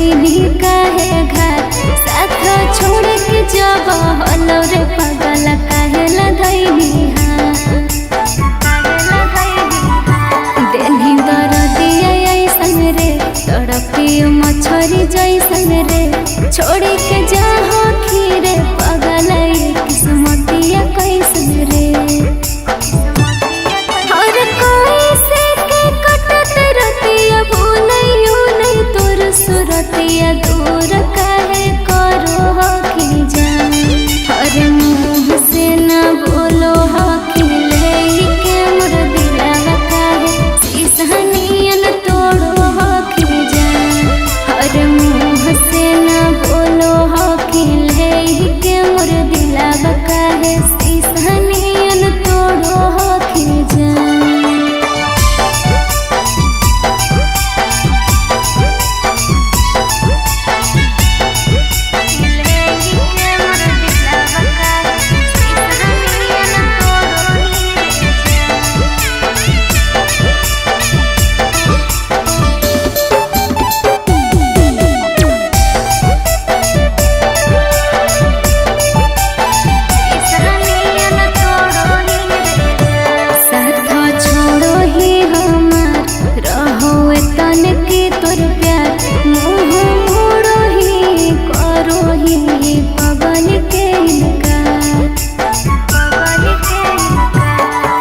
कैली काहे घात साथ छोड़ के जब हलो रे पगल काहेला धैली देनी दरदिया ऐसन रे तड़पी मछरी जैसन रे छोड़ के जाहो खीरे पगल किस्मतिया कैसन रे और कोई से के कटत रतिया भूलैयो नहीं तोर सुरतिया दूर काहे करो हो कि जान अरे मुँह से न बोलो हो कि ले के मोर दिलवा काहे सीसनियन तोड़ो हो कि जान अरे मुँह से न बोलो हो कि ले के मोर दिलवा काहे सीसनियन तोड़ो हो कि जान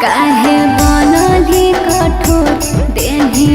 काहे बनली कठोर देही